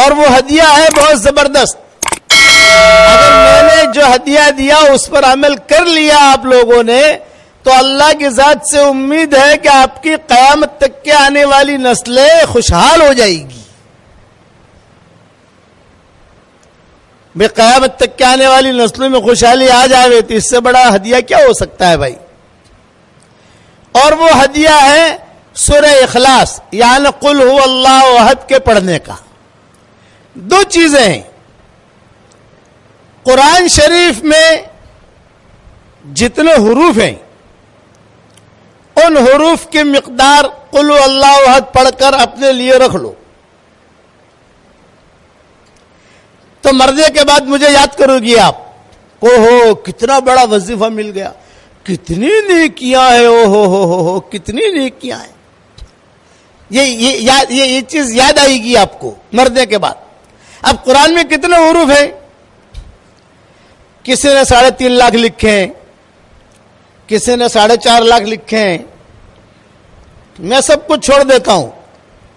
اور وہ ہدیہ ہے بہت زبردست. اگر میں نے جو ہدیہ دیا اس پر عمل کر لیا آپ لوگوں نے تو اللہ کی ذات سے امید ہے کہ آپ کی قیامت تک کے آنے والی نسلیں خوشحال ہو جائے گی. بے قیامت تک کے آنے والی نسلوں میں خوشحالی آ جائے تو اس سے بڑا ہدیہ کیا ہو سکتا ہے بھائی. اور وہ ہدیہ ہے سورہ اخلاص یعنی قل هو اللہ احد کے پڑھنے کا. دو چیزیں ہیں. قرآن شریف میں جتنے حروف ہیں ان حروف کی مقدار قل هو اللہ احد پڑھ کر اپنے لیے رکھ لو تو مرنے کے بعد مجھے یاد کرو گی آپ. اوہو کتنا بڑا وظیفہ مل گیا, کتنی نیکیاں ہیں, اوہو کتنی نیکیاں ہیں. یہ چیز یاد آئے گی آپ کو مرنے کے بعد. اب قرآن میں کتنے حروف ہیں؟ کسی نے 3.5 لاکھ لکھے ہیں, کسی نے 4.5 لاکھ لکھے ہیں. میں سب کچھ چھوڑ دیتا ہوں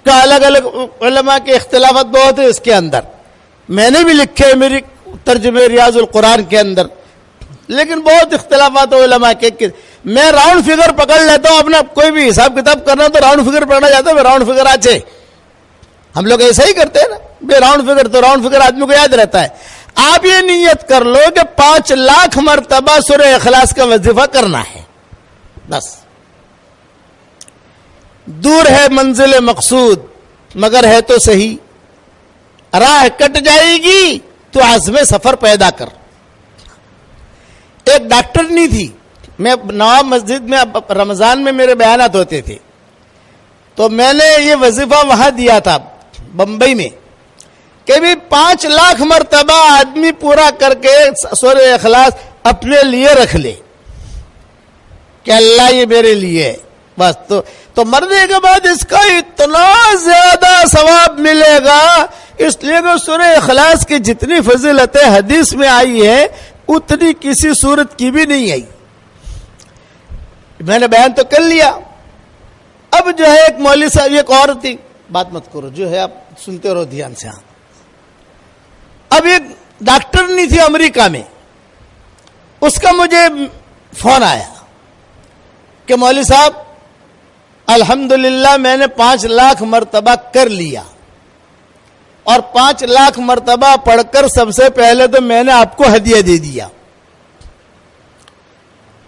کہ الگ الگ علماء کے اختلافات بہت ہیں اس کے اندر. میں نے بھی لکھے ہیں میری ترجمہ ریاض القرآن کے اندر, لیکن بہت اختلافات علماء کے. میں راؤنڈ فگر پکڑ لیتا ہوں. اپنا کوئی بھی حساب کتاب کرنا تو راؤنڈ فگر پکڑنا جاتا ہے. راؤنڈ فگر آچے ہم لوگ ایسا ہی کرتے ہیں نا, بے راؤنڈ فگر تو راؤنڈ فگر آدمی کو یاد رہتا ہے. آپ یہ نیت کر لو کہ 5 لاکھ مرتبہ سورہ اخلاص کا وظیفہ کرنا ہے بس. دور ہے منزل مقصود مگر ہے تو صحیح, راہ کٹ جائے گی تو عزم سفر پیدا کر. ایک ڈاکٹر نہیں تھی, میں نواب مسجد میں رمضان میں میرے بیانات ہوتے تھے تو میں نے یہ وظیفہ وہاں دیا تھا بمبئی میں کہ بھی 5 لاکھ مرتبہ آدمی پورا کر کے سورہ اخلاص اپنے لیے رکھ لے کہ اللہ یہ میرے لیے ہے بس. تو مرنے کے بعد اس کا اتنا زیادہ ثواب ملے گا, اس لیے کہ سورہ اخلاص کی جتنی فضیلتیں حدیث میں آئی ہے اتنی کسی صورت کی بھی نہیں آئی. میں نے بیان تو کر لیا. اب جو ہے ایک مولوی صاحب, ایک اور تھی, بات مت کرو جو ہے آپ سنتے رہو دھیان سے. اب ایک ڈاکٹر نہیں تھی امریکہ میں, اس کا مجھے فون آیا کہ مولوی صاحب الحمدللہ میں نے 5 لاکھ مرتبہ کر لیا اور 5 لاکھ مرتبہ پڑھ کر سب سے پہلے تو میں نے آپ کو ہدیہ دے دیا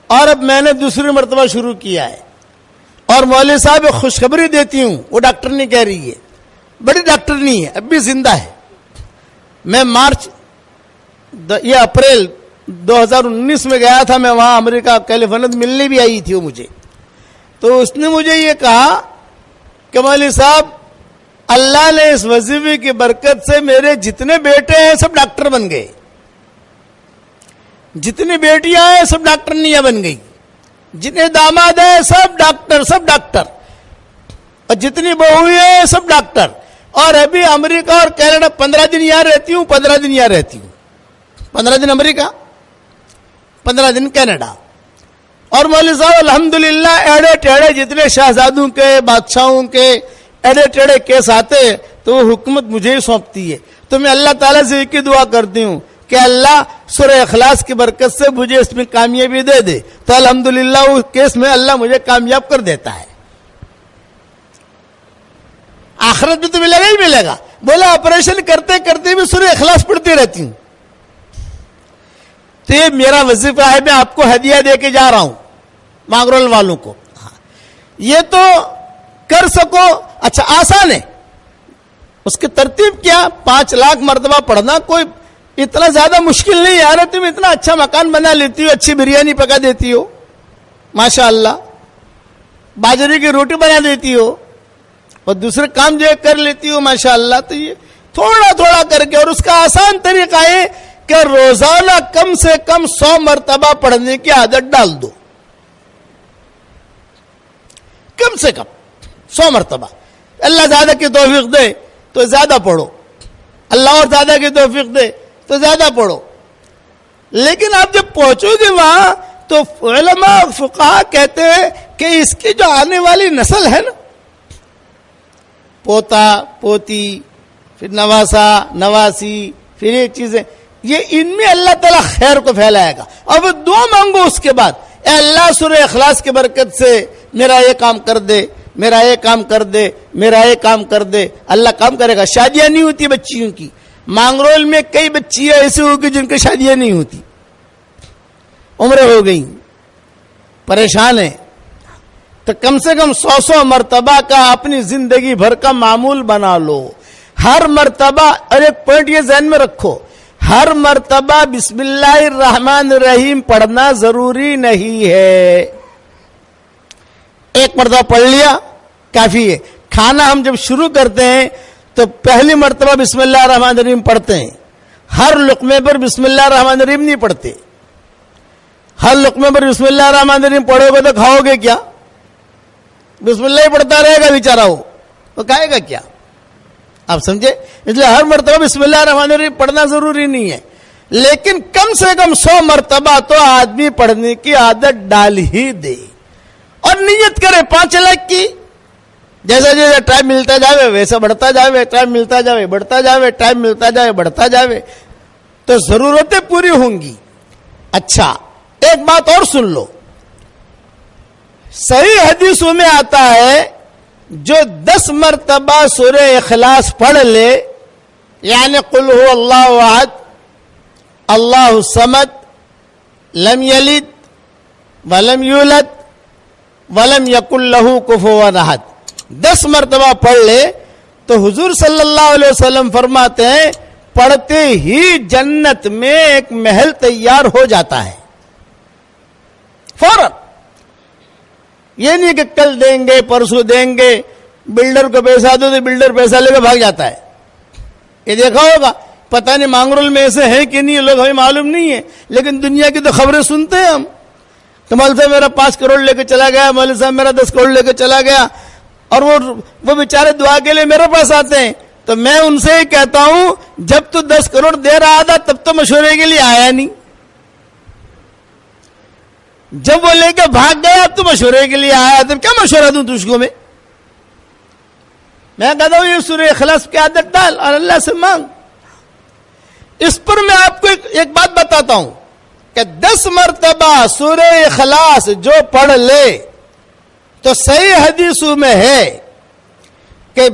اور اب میں نے دوسری مرتبہ شروع کیا ہے. اور مولوی صاحب ایک خوشخبری دیتی ہوں, وہ ڈاکٹر نہیں کہہ رہی ہے, بڑی ڈاکٹر نہیں ہے, اب بھی زندہ ہے. میں یہ اپریل 2019 میں گیا تھا, میں وہاں امریکہ کیلیفورنیا ملنے بھی آئی تھی وہ مجھے. تو اس نے مجھے یہ کہا کہ مولوی صاحب اللہ نے اس وظیفے کی برکت سے میرے جتنے بیٹے ہیں سب ڈاکٹر بن گئے, جتنی بیٹیاں ہیں سب ڈاکٹرنیاں بن گئی, جتنے داماد ہیں سب ڈاکٹر, اور جتنی بہویں ہیں سب ڈاکٹر. اور ابھی امریکہ اور کینیڈا 15 دن یہاں رہتی ہوں, 15 دن یہاں رہتی ہوں, 15 دن امریکہ 15 دن کینیڈا. اور مولوی صاحب الحمدللہ ایڑے ٹیڑے جتنے شہزادوں کے بادشاہوں کے ایڑے ٹیڑے کیس آتے تو وہ حکومت مجھے ہی سونپتی ہے. تو میں اللہ تعالیٰ سے ایک ہی دعا کرتی ہوں کہ اللہ سورہ اخلاص کی برکت سے مجھے اس میں کامیابی دے دے. تو الحمدللہ اس کیس میں اللہ مجھے کامیاب کر دیتا ہے. آخرت میں تو ملے گا ہی ملے گا. بولا آپریشن کرتے کرتے بھی سورہ اخلاص پڑھتی رہتی ہوں. تو یہ میرا وظیفہ ہے, میں آپ کو ہدیہ دے کے جا رہا ہوں مانگرول والوں کو. یہ تو کر سکو, اچھا آسان ہے. اس کی ترتیب کیا, 5 لاکھ مرتبہ پڑھنا کوئی اتنا زیادہ مشکل نہیں. یار تم اتنا اچھا مکان بنا لیتی ہو, اچھی بریانی پکا دیتی ہو ماشاء اللہ, باجرے کی روٹی بنا دیتی ہو اور دوسرے کام جو ہے کر لیتی ہو ماشاء اللہ. تو یہ تھوڑا تھوڑا کر کے, اور اس کا آسان طریقہ ہے کہ روزانہ کم سے کم 100 مرتبہ پڑھنے کی عادت ڈال دو. کم سے کم 100 مرتبہ. اللہ زیادہ کی توفیق دے تو زیادہ پڑھو, اللہ اور زیادہ کی توفیق دے تو زیادہ پڑھو. لیکن آپ جب پہنچو گے وہاں تو علماء فقہاء کہتے ہیں کہ اس کی جو آنے والی نسل ہے نا, پوتا پوتی پھر نواسا نواسی پھر یہ چیزیں, یہ ان میں اللہ تعالیٰ خیر کو پھیلائے گا. اور وہ دعا مانگو اس کے بعد, اے اللہ سورہ اخلاص کی برکت سے میرا یہ کام کر دے, میرا یہ کام کر دے, میرا یہ کام کر دے. اللہ کام کرے گا. شادیاں نہیں ہوتی بچیوں کی. مانگرول میں کئی بچیاں ایسی ہوگی جن کی شادیاں نہیں ہوتی, عمریں ہو گئی, پریشان ہیں. تو کم سے کم 100 مرتبہ کا اپنی زندگی بھر کا معمول بنا لو. ہر مرتبہ, اور ایک پوائنٹ یہ ذہن میں رکھو, ہر مرتبہ بسم اللہ الرحمن الرحیم پڑھنا ضروری نہیں ہے. ایک مرتبہ پڑھ لیا کافی ہے. کھانا ہم جب شروع کرتے ہیں تو پہلی مرتبہ بسم اللہ الرحمن الرحیم پڑھتے ہیں. ہر لقمے پر بسم اللہ الرحمن الرحیم نہیں پڑھتے. ہر لقمے پر بسم اللہ الرحمن الرحیم پڑھو گے تو کھاؤ گے کیا؟ بسم اللہ ہی پڑھتا رہے گا بیچارہ, ہو تو کھائے گا کیا؟ آپ سمجھے؟ اس لیے ہر مرتبہ بسم اللہ الرحمن الرحیم پڑھنا ضروری نہیں ہے, لیکن کم سے کم 100 مرتبہ تو آدمی پڑھنے کی عادت ڈال ہی دے. اور نیت کرے 5 لاکھ کی. جیسا جیسا ٹائم ملتا جاوے ویسا بڑھتا جاوے, ٹائم ملتا جاوے بڑھتا جاوے, ٹائم ملتا جاوے بڑھتا جاوے, تو ضرورتیں پوری ہوں گی. اچھا ایک بات اور سن لو, صحیح حدیثوں میں آتا ہے جو 10 مرتبہ سورہ اخلاص پڑھ لے, یعنی قل هو اللہ احد اللہ الصمد لم یلد ولم یولد ولم یکن لہ کفوا احد, 10 مرتبہ پڑھ لے تو حضور صلی اللہ علیہ وسلم فرماتے ہیں پڑھتے ہی جنت میں ایک محل تیار ہو جاتا ہے فوراً. یہ نہیں کہ کل دیں گے پرسوں دیں گے, بلڈر کو پیسہ دو تو بلڈر پیسہ لے کے بھاگ جاتا ہے. یہ دیکھا ہوگا, پتہ نہیں مانگرول میں ایسے ہیں کہ نہیں, لوگ ہمیں معلوم نہیں ہے, لیکن دنیا کی تو خبریں سنتے ہیں ہم. تو مولوی صاحب میرا 5 کروڑ لے کے چلا گیا, مولوی صاحب میرا 10 کروڑ لے کے چلا گیا, اور وہ بیچارے دعا کے لیے میرے پاس آتے ہیں. تو میں ان سے ہی کہتا ہوں جب تو 10 کروڑ دے رہا تھا تب تو مشورے کے لیے آیا نہیں, جب وہ لے کے بھاگ گیا اب تو مشورے کے لیے آیا, تو کیا مشورہ دوں تجھ کو میں کہتا ہوں یہ سورہ اخلاص کی عادت ڈال اور اللہ سے مانگ. اس پر میں آپ کو ایک بات بتاتا ہوں کہ 10 مرتبہ سورہ اخلاص جو پڑھ لے تو صحیح حدیثوں میں ہے کہ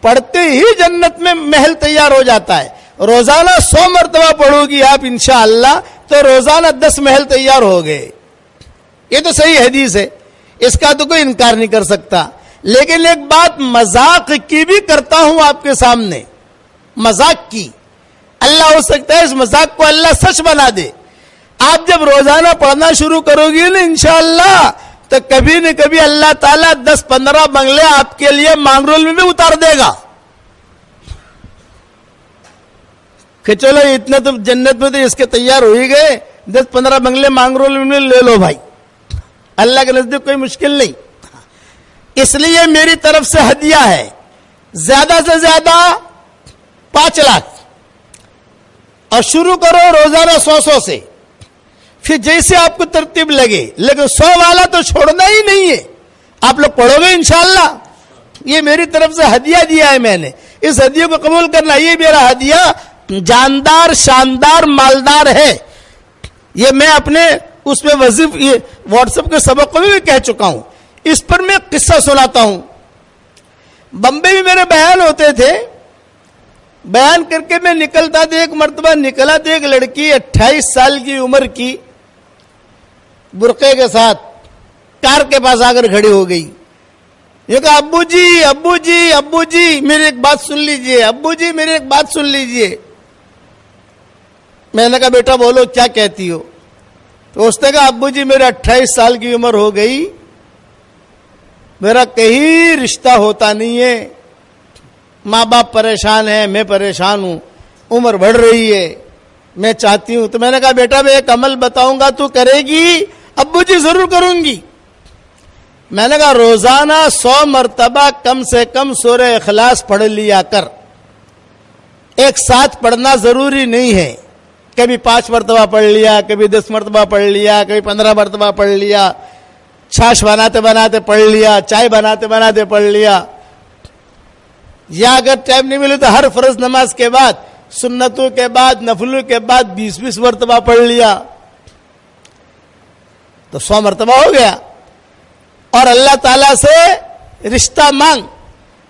پڑھتے ہی جنت میں محل تیار ہو جاتا ہے. روزانہ 100 مرتبہ پڑھو گی آپ انشاءاللہ تو روزانہ 10 محل تیار ہو گئے. یہ تو صحیح حدیث ہے, اس کا تو کوئی انکار نہیں کر سکتا. لیکن ایک بات مذاق کی بھی کرتا ہوں آپ کے سامنے, مذاق کی. اللہ ہو سکتا ہے اس مذاق کو اللہ سچ بنا دے. آپ جب روزانہ پڑھنا شروع کرو گی نا انشاءاللہ تو کبھی نہ کبھی اللہ تعالیٰ 10-15 بنگلے آپ کے لیے مانگرول میں بھی اتار دے گا کہ چلو اتنا تو جنت میں تو اس کے تیار ہو ہی گئے, 10-15 بنگلے مانگرول میں لے لو بھائی. اللہ کے نزدیک کوئی مشکل نہیں. اس لیے میری طرف سے ہدیہ ہے زیادہ سے زیادہ 5 لاکھ, اور شروع کرو روزانہ 100 سے, پھر جیسے آپ کو ترتیب لگے, لیکن 100 والا تو چھوڑنا ہی نہیں ہے. آپ لوگ پڑھو گے انشاءاللہ. یہ میری طرف سے ہدیہ دیا ہے میں نے, اس ہدیے کو قبول کرنا. یہ میرا ہدیہ جاندار شاندار مالدار ہے. یہ میں اپنے اس پہ واٹس ایپ کے سبق کو بھی کہہ چکا ہوں. اس پر میں قصہ سناتا ہوں. بمبئی میں میرے بیان ہوتے تھے, بیان کر کے میں نکلتا تھا. ایک مرتبہ نکلا تو ایک لڑکی 28 سال کی عمر کی برقعے کے ساتھ کار کے پاس آ کر کھڑی ہو گئی. یہ کہا ابو جی ابو جی ابو جی میری ایک بات سن لیجئے, ابو جی میری ایک بات سن لیجئے. میں نے کہا بیٹا بولو کیا کہتی ہو. تو اس نے کہا ابو جی میرے 28 سال کی عمر ہو گئی, میرا کہیں رشتہ ہوتا نہیں ہے, ماں باپ پریشان ہیں, میں پریشان ہوں, عمر بڑھ رہی ہے, میں چاہتی ہوں. تو میں نے کہا بیٹا میں ایک عمل بتاؤں گا تو کرے گی؟ ابو جی ضرور کروں گی. میں نے کہا روزانہ 100 مرتبہ کم سے کم سورہ اخلاص پڑھ لیا کر. ایک ساتھ پڑھنا ضروری نہیں ہے, کبھی 5 مرتبہ پڑھ لیا, کبھی 10 مرتبہ پڑھ لیا, کبھی 15 مرتبہ پڑھ لیا, چھاش بناتے بناتے پڑھ لیا, چائے بناتے بناتے پڑھ لیا. یا اگر ٹائم نہیں ملے تو ہر فرض نماز کے بعد سنتوں کے بعد نفلوں کے بعد 20 مرتبہ پڑھ لیا تو 100 مرتبہ ہو گیا. اور اللہ تعالیٰ سے رشتہ مانگ,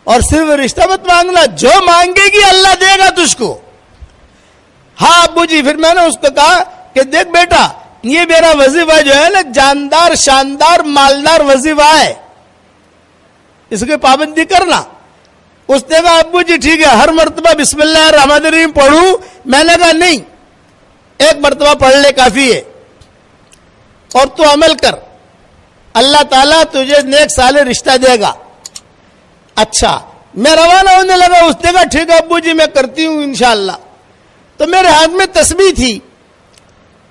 اور صرف رشتہ مت مانگنا, جو مانگے گی اللہ دے گا تجھ کو. ہاں ابو جی, پھر میں نے اس کو کہا کہ دیکھ بیٹا, یہ میرا وظیفہ جو ہے نا جاندار شاندار مالدار وظیفہ ہے, اس کی پابندی کرنا. اس نے کہا ابو جی ٹھیک ہے, ہر مرتبہ بسم اللہ الرحمن الرحیم پڑھوں؟ میں نے کہا نہیں, ایک مرتبہ پڑھ لے کافی ہے, اور تو عمل کر, اللہ تعالیٰ تجھے نیک صالح رشتہ دے گا. اچھا, میں روانہ ہونے لگا. اس نے کہا ٹھیک ہے ابو جی میں کرتی ہوں انشاءاللہ. تو میرے ہاتھ میں تسبیح تھی.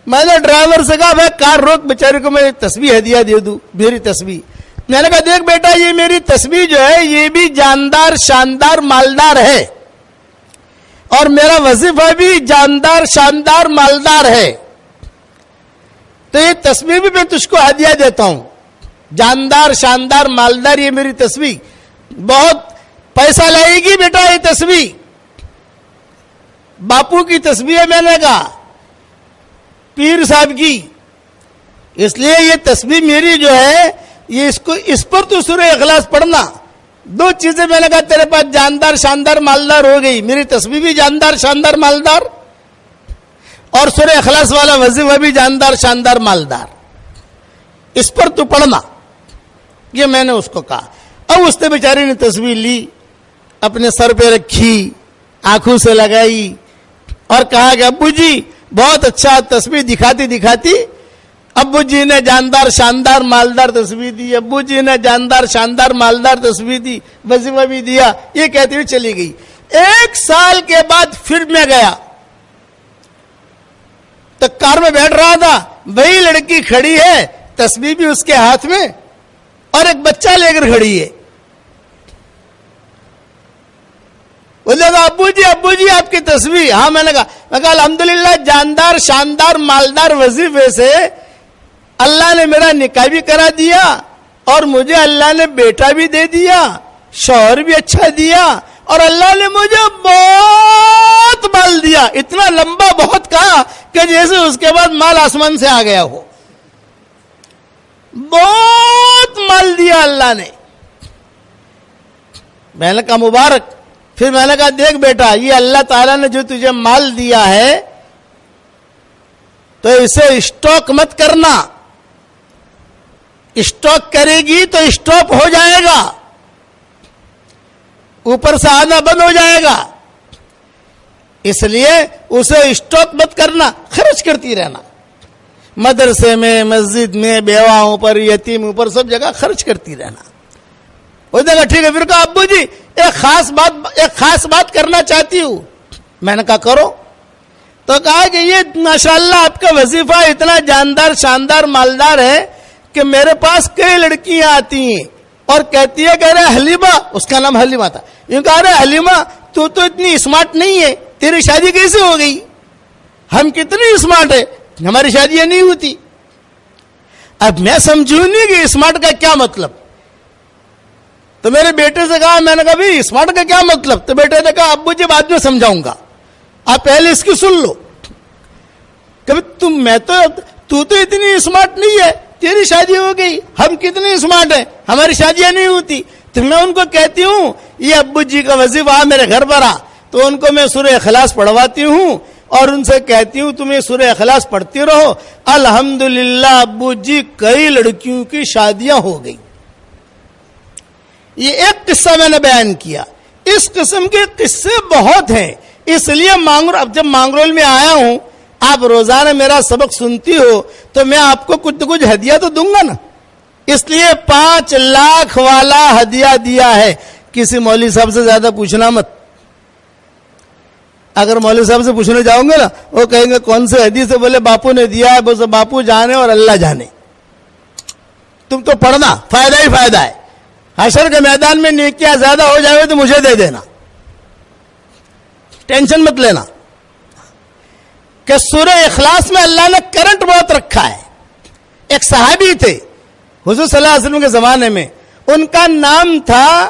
میں نے ڈرائیور سے کہا بھائی کار روک, بیچارے کو میں تسبیح ہدیہ دے دوں, میری تسبیح. میں نے کہا دیکھ بیٹا, یہ میری تسبیح جو ہے یہ بھی جاندار شاندار مالدار ہے, اور میرا وظیفہ بھی جاندار شاندار مالدار ہے, تو یہ تسبیح بھی میں تجھ کو ہدیہ دیتا ہوں. جاندار شاندار مالدار یہ میری تسبیح بہت پیسہ لائے گی بیٹا. یہ تسبیح باپو کی تسبیح ہے, میں نے کہا پیر صاحب کی, اس لیے یہ تسبیح میری جو ہے یہ اس پر تو سورہ اخلاص پڑھنا. 2 چیزیں میں نے کہا تیرے پاس جاندار شاندار مالدار ہو گئی, میری تسبیح بھی جاندار شاندار مالدار, اور سورہ اخلاص والا وظیفہ بھی جاندار شاندار مالدار, اس پر تو پڑھنا. یہ میں نے اس کو کہا. اب اس نے بیچاری نے تسبیح لی, اپنے سر پہ رکھی, آنکھوں سے لگائی, اور کہا کہ ابو جی بہت اچھا. تسبیح دکھاتی دکھاتی ابو جی نے جاندار شاندار مالدار تسبیح دی, ابو جی نے جاندار شاندار مالدار تسبیح دی, وظیفہ بھی دیا. یہ کہتی ہوئی چلی گئی. 1 سال کے بعد پھر میں گیا تو کار میں بیٹھ رہا تھا, وہی لڑکی کھڑی ہے, تسبیح بھی اس کے ہاتھ میں, اور ایک بچہ لے کر کھڑی ہے. بولے گا ابو جی آپ کی تسبیح. ہاں, میں نے کہا الحمدللہ جاندار شاندار مالدار وظیفے سے اللہ نے میرا نکاح بھی کرا دیا, اور مجھے اللہ نے بیٹا بھی دے دیا, شوہر بھی اچھا دیا, اور اللہ نے مجھے بہت مال دیا. اتنا لمبا بہت کہا کہ جیسے اس کے بعد مال آسمان سے آ گیا ہو. بہت مال دیا اللہ نے. میں نے کہا مبارک. پھر میں نے کہا دیکھ بیٹا, یہ اللہ تعالیٰ نے جو تجھے مال دیا ہے تو اسے اسٹاک مت کرنا. اسٹاک کرے گی تو اسٹاپ ہو جائے گا, اوپر سے آنا بند ہو جائے گا. اس لیے اسے اسٹاک مت کرنا, خرچ کرتی رہنا. مدرسے میں, مسجد میں, بیواؤں پر, یتیموں پر, سب جگہ خرچ کرتی رہنا. وہ دیکھا ٹھیک ہے. پھر کہا ابو جی ایک خاص بات کرنا چاہتی ہوں. میں نے کہا کرو. تو کہا کہ یہ ماشاءاللہ آپ کا وظیفہ اتنا جاندار شاندار مالدار ہے کہ میرے پاس کئی لڑکیاں آتی ہیں اور کہتی ہے کہ ارے حلیمہ, اس کا نام حلیمہ تھا, یوں کہا ارے حلیمہ تو اتنی اسمارٹ نہیں ہے, تیری شادی کیسے ہو گئی؟ ہم کتنی اسمارٹ ہے, ہماری شادیاں نہیں ہوتی. اب میں سمجھوں نہیں کہ اسمارٹ کا کیا مطلب. تو میرے بیٹے سے کہا, میں نے کہا بھائی اسمارٹ کا کیا مطلب؟ تو بیٹے نے کہا ابو جی بعد میں سمجھاؤں گا, آپ پہلے اس کی سن لو. کہ تو اتنی اسمارٹ نہیں ہے, تیری شادی ہو گئی, ہم کتنی اسمارٹ ہیں, ہماری شادیاں نہیں ہوتی. تو میں ان کو کہتی ہوں یہ ابو جی کا وظیفہ میرے گھر پر آ, تو ان کو میں سورہ اخلاص پڑھواتی ہوں اور ان سے کہتی ہوں تم یہ سورہ اخلاص پڑھتی رہو. الحمدللہ ابو جی کئی لڑکیوں کی شادیاں ہو گئی. یہ ایک قصہ میں نے بیان کیا. اس قسم کے قصے بہت ہیں. اس لیے اب جب مانگرول میں آیا ہوں, آپ روزانہ میرا سبق سنتی ہو تو میں آپ کو کچھ نہ کچھ ہدیہ تو دوں گا نا. اس لیے 5 لاکھ والا ہدیہ دیا ہے. کسی مولوی صاحب سے زیادہ پوچھنا مت. اگر مولوی صاحب سے پوچھنے جاؤں گے نا, وہ کہیں گے کون سے حدیث سے, بولے باپو نے دیا ہے. بولے باپو جانے اور اللہ جانے. تم تو پڑھنا, فائدہ ہی فائدہ ہے. حشر کے میدان میں نیکیاں زیادہ ہو جائے تو مجھے دے دینا, ٹینشن مت لینا. کہ سورہ اخلاص میں اللہ نے کرنٹ بہت رکھا ہے. ایک صحابی تھے حضور صلی اللہ علیہ وسلم کے زمانے میں, ان کا نام تھا